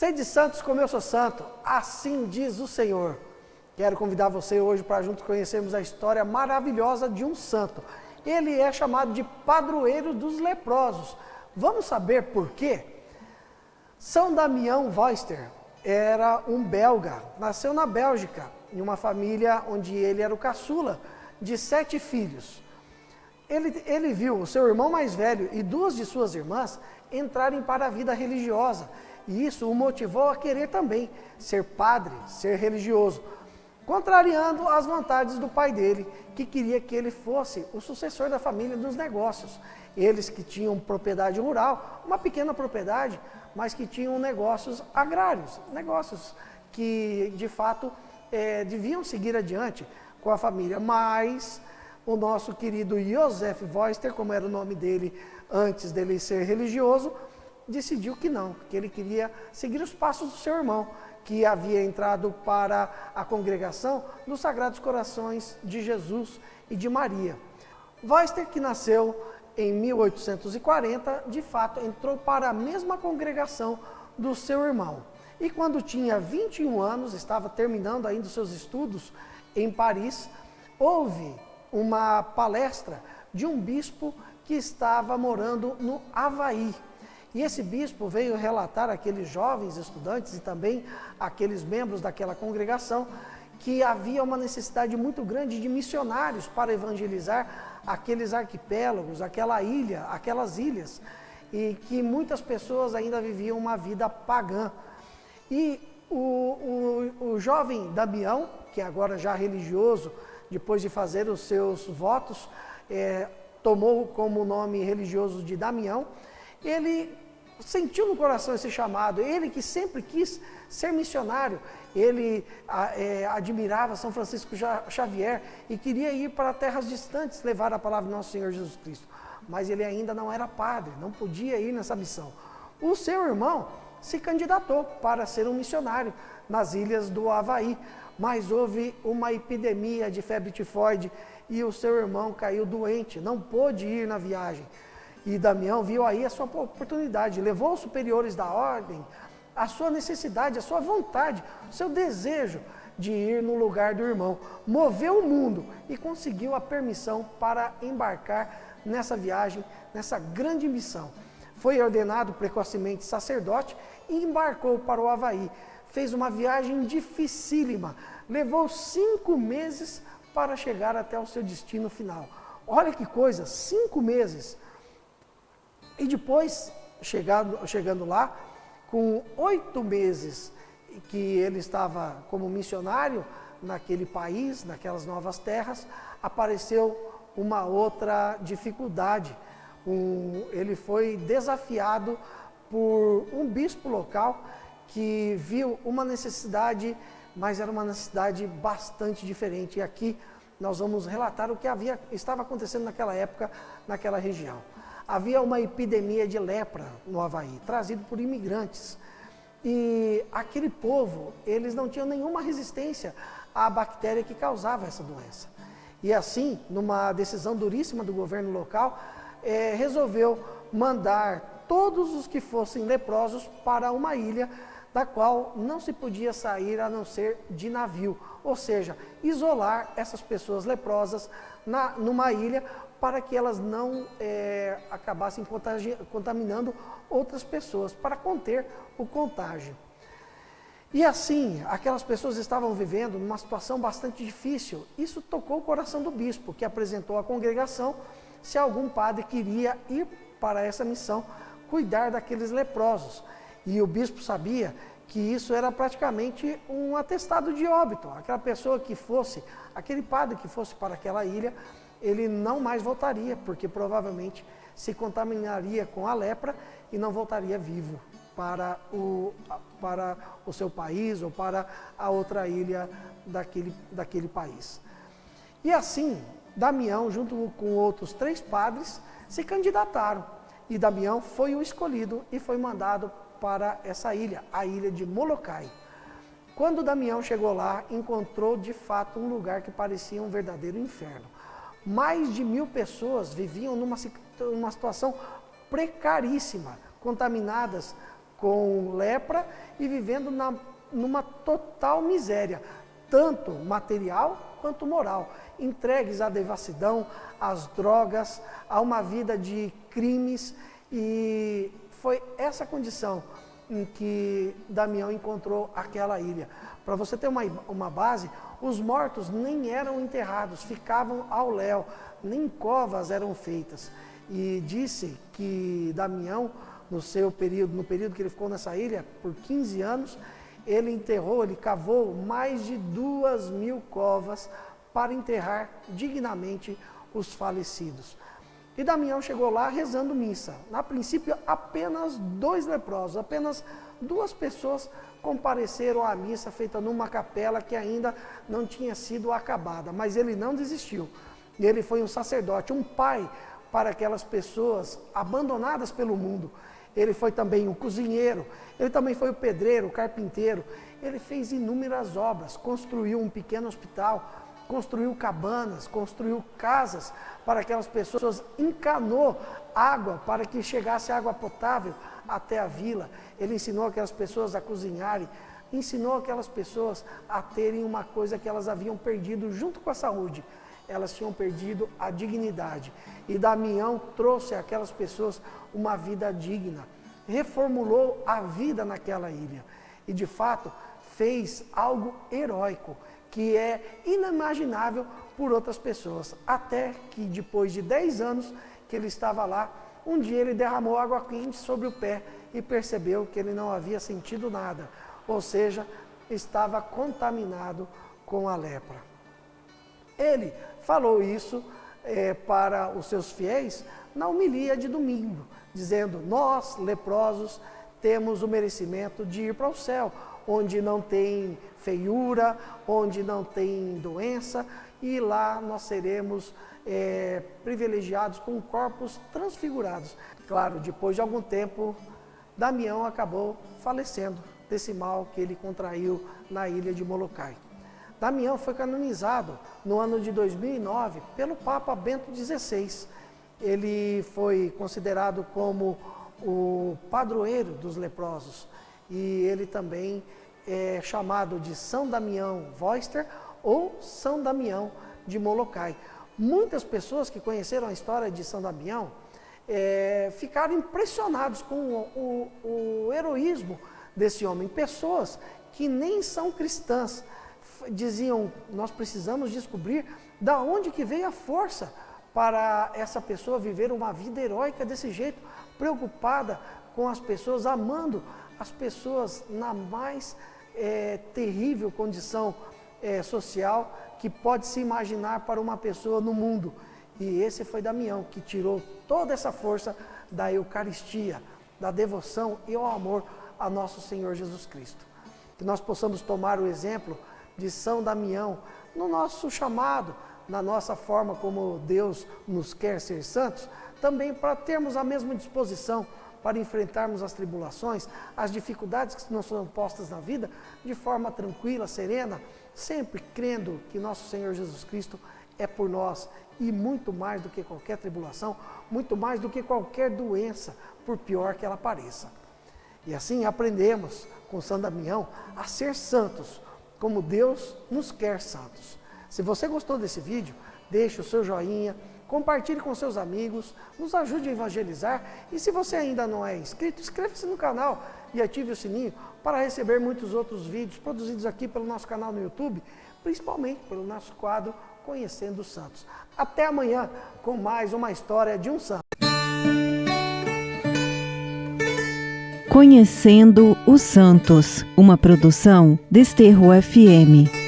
Sede santos como eu sou santo, assim diz o Senhor. Quero convidar você hoje para juntos conhecermos a história maravilhosa de um santo. Ele é chamado de padroeiro dos leprosos. Vamos saber por quê? São Damião Voyster era um belga, nasceu na Bélgica, em uma família onde ele era o caçula de 7 filhos. Ele viu o seu irmão mais velho e 2 de suas irmãs entrarem para a vida religiosa, e isso o motivou a querer também ser padre, ser religioso, contrariando as vontades do pai dele, que queria que ele fosse o sucessor da família nos negócios. Eles que tinham propriedade rural, uma pequena propriedade, mas que tinham negócios agrários, negócios que de fato deviam seguir adiante com a família. Mas o nosso querido Joseph Voyster, como era o nome dele antes dele ser religioso, decidiu que não, que ele queria seguir os passos do seu irmão, que havia entrado para a congregação dos Sagrados Corações de Jesus e de Maria. Voyster, que nasceu em 1840, de fato entrou para a mesma congregação do seu irmão. E quando tinha 21 anos, estava terminando ainda os seus estudos em Paris, houve uma palestra de um bispo que estava morando no Havaí. E esse bispo veio relatar àqueles jovens estudantes e também àqueles membros daquela congregação que havia uma necessidade muito grande de missionários para evangelizar aqueles arquipélagos, aquela ilha, aquelas ilhas, e que muitas pessoas ainda viviam uma vida pagã. E o jovem Damião, que agora já religioso, depois de fazer os seus votos, tomou como nome religioso de Damião, ele sentiu no coração esse chamado, ele que sempre quis ser missionário, ele admirava São Francisco Xavier e queria ir para terras distantes levar a palavra do nosso Senhor Jesus Cristo, mas ele ainda não era padre, não podia ir nessa missão. O seu irmão se candidatou para ser um missionário nas ilhas do Havaí, mas houve uma epidemia de febre tifoide e o seu irmão caiu doente, não pôde ir na viagem. E Damião viu aí a sua oportunidade, levou os superiores da ordem, a sua necessidade, a sua vontade, o seu desejo de ir no lugar do irmão. Moveu o mundo e conseguiu a permissão para embarcar nessa viagem, nessa grande missão. Foi ordenado precocemente sacerdote e embarcou para o Havaí. Fez uma viagem dificílima, levou 5 meses para chegar até o seu destino final. Olha que coisa, 5 meses. E depois, chegando lá, com 8 meses que ele estava como missionário naquele país, naquelas novas terras, apareceu uma outra dificuldade. Ele foi desafiado por um bispo local que viu uma necessidade, mas era uma necessidade bastante diferente. E aqui nós vamos relatar o que estava acontecendo naquela época, naquela região. Havia uma epidemia de lepra no Havaí, trazido por imigrantes. E aquele povo, eles não tinham nenhuma resistência à bactéria que causava essa doença. E assim, numa decisão duríssima do governo local, resolveu mandar todos os que fossem leprosos para uma ilha da qual não se podia sair a não ser de navio. Ou seja, isolar essas pessoas leprosas numa ilha para que elas não acabassem contaminando outras pessoas, para conter o contágio. E assim, aquelas pessoas estavam vivendo numa situação bastante difícil. Isso tocou o coração do bispo, que apresentou à congregação se algum padre queria ir para essa missão, cuidar daqueles leprosos. E o bispo sabia que isso era praticamente um atestado de óbito. Aquela pessoa que fosse, aquele padre que fosse para aquela ilha, ele não mais voltaria, porque provavelmente se contaminaria com a lepra e não voltaria vivo para o seu país ou para a outra ilha daquele país. E assim, Damião, junto com outros 3 padres, se candidataram. E Damião foi o escolhido e foi mandado para essa ilha, a ilha de Molokai. Quando Damião chegou lá, encontrou de fato um lugar que parecia um verdadeiro inferno. Mais de 1000 pessoas viviam numa situação precaríssima, contaminadas com lepra e vivendo numa total miséria, tanto material quanto moral, entregues à devassidão, às drogas, a uma vida de crimes, e foi essa condição em que Damião encontrou aquela ilha. Para você ter uma base, os mortos nem eram enterrados, ficavam ao léu, nem covas eram feitas. E disse que Damião, no período que ele ficou nessa ilha, por 15 anos, ele cavou mais de 2.000 covas para enterrar dignamente os falecidos. E Damião chegou lá rezando missa. Na princípio, apenas 2 leprosos, apenas 2 pessoas compareceram à missa feita numa capela que ainda não tinha sido acabada. Mas ele não desistiu. Ele foi um sacerdote, um pai para aquelas pessoas abandonadas pelo mundo. Ele foi também um cozinheiro, ele também foi o pedreiro, o carpinteiro. Ele fez inúmeras obras, construiu um pequeno hospital, construiu cabanas, construiu casas para aquelas pessoas, encanou água para que chegasse água potável até a vila. Ele ensinou aquelas pessoas a cozinharem, ensinou aquelas pessoas a terem uma coisa que elas haviam perdido junto com a saúde. Elas tinham perdido a dignidade. E Damião trouxe àquelas pessoas uma vida digna, reformulou a vida naquela ilha. E de fato, fez algo heróico, que é inimaginável por outras pessoas. Até que depois de 10 anos que ele estava lá, um dia ele derramou água quente sobre o pé e percebeu que ele não havia sentido nada. Ou seja, estava contaminado com a lepra. Ele falou isso para os seus fiéis na homilia de domingo, dizendo: nós, leprosos, temos o merecimento de ir para o céu, onde não tem feiura, onde não tem doença, e lá nós seremos privilegiados com corpos transfigurados. Claro, depois de algum tempo, Damião acabou falecendo desse mal que ele contraiu na ilha de Molokai. Damião foi canonizado no ano de 2009 pelo Papa Bento XVI. Ele foi considerado como o padroeiro dos leprosos, e ele também é chamado de São Damião Woester ou São Damião de Molokai. Muitas pessoas que conheceram a história de São Damião ficaram impressionados com o heroísmo desse homem. Pessoas que nem são cristãs diziam: nós precisamos descobrir da onde que veio a força para essa pessoa viver uma vida heróica desse jeito, preocupada com as pessoas, amando as pessoas na mais terrível condição social que pode se imaginar para uma pessoa no mundo. E esse foi Damião, que tirou toda essa força da Eucaristia, da devoção e ao amor a nosso Senhor Jesus Cristo. Que nós possamos tomar o exemplo de São Damião no nosso chamado, na nossa forma como Deus nos quer ser santos, também para termos a mesma disposição para enfrentarmos as tribulações, as dificuldades que nos são postas na vida, de forma tranquila, serena, sempre crendo que nosso Senhor Jesus Cristo é por nós, e muito mais do que qualquer tribulação, muito mais do que qualquer doença, por pior que ela pareça. E assim aprendemos com São Damião a ser santos, como Deus nos quer santos. Se você gostou desse vídeo, deixe o seu joinha, compartilhe com seus amigos, nos ajude a evangelizar, e se você ainda não é inscrito, inscreva-se no canal e ative o sininho para receber muitos outros vídeos produzidos aqui pelo nosso canal no YouTube, principalmente pelo nosso quadro Conhecendo os Santos. Até amanhã com mais uma história de um santo. Conhecendo os Santos, uma produção Desterro FM.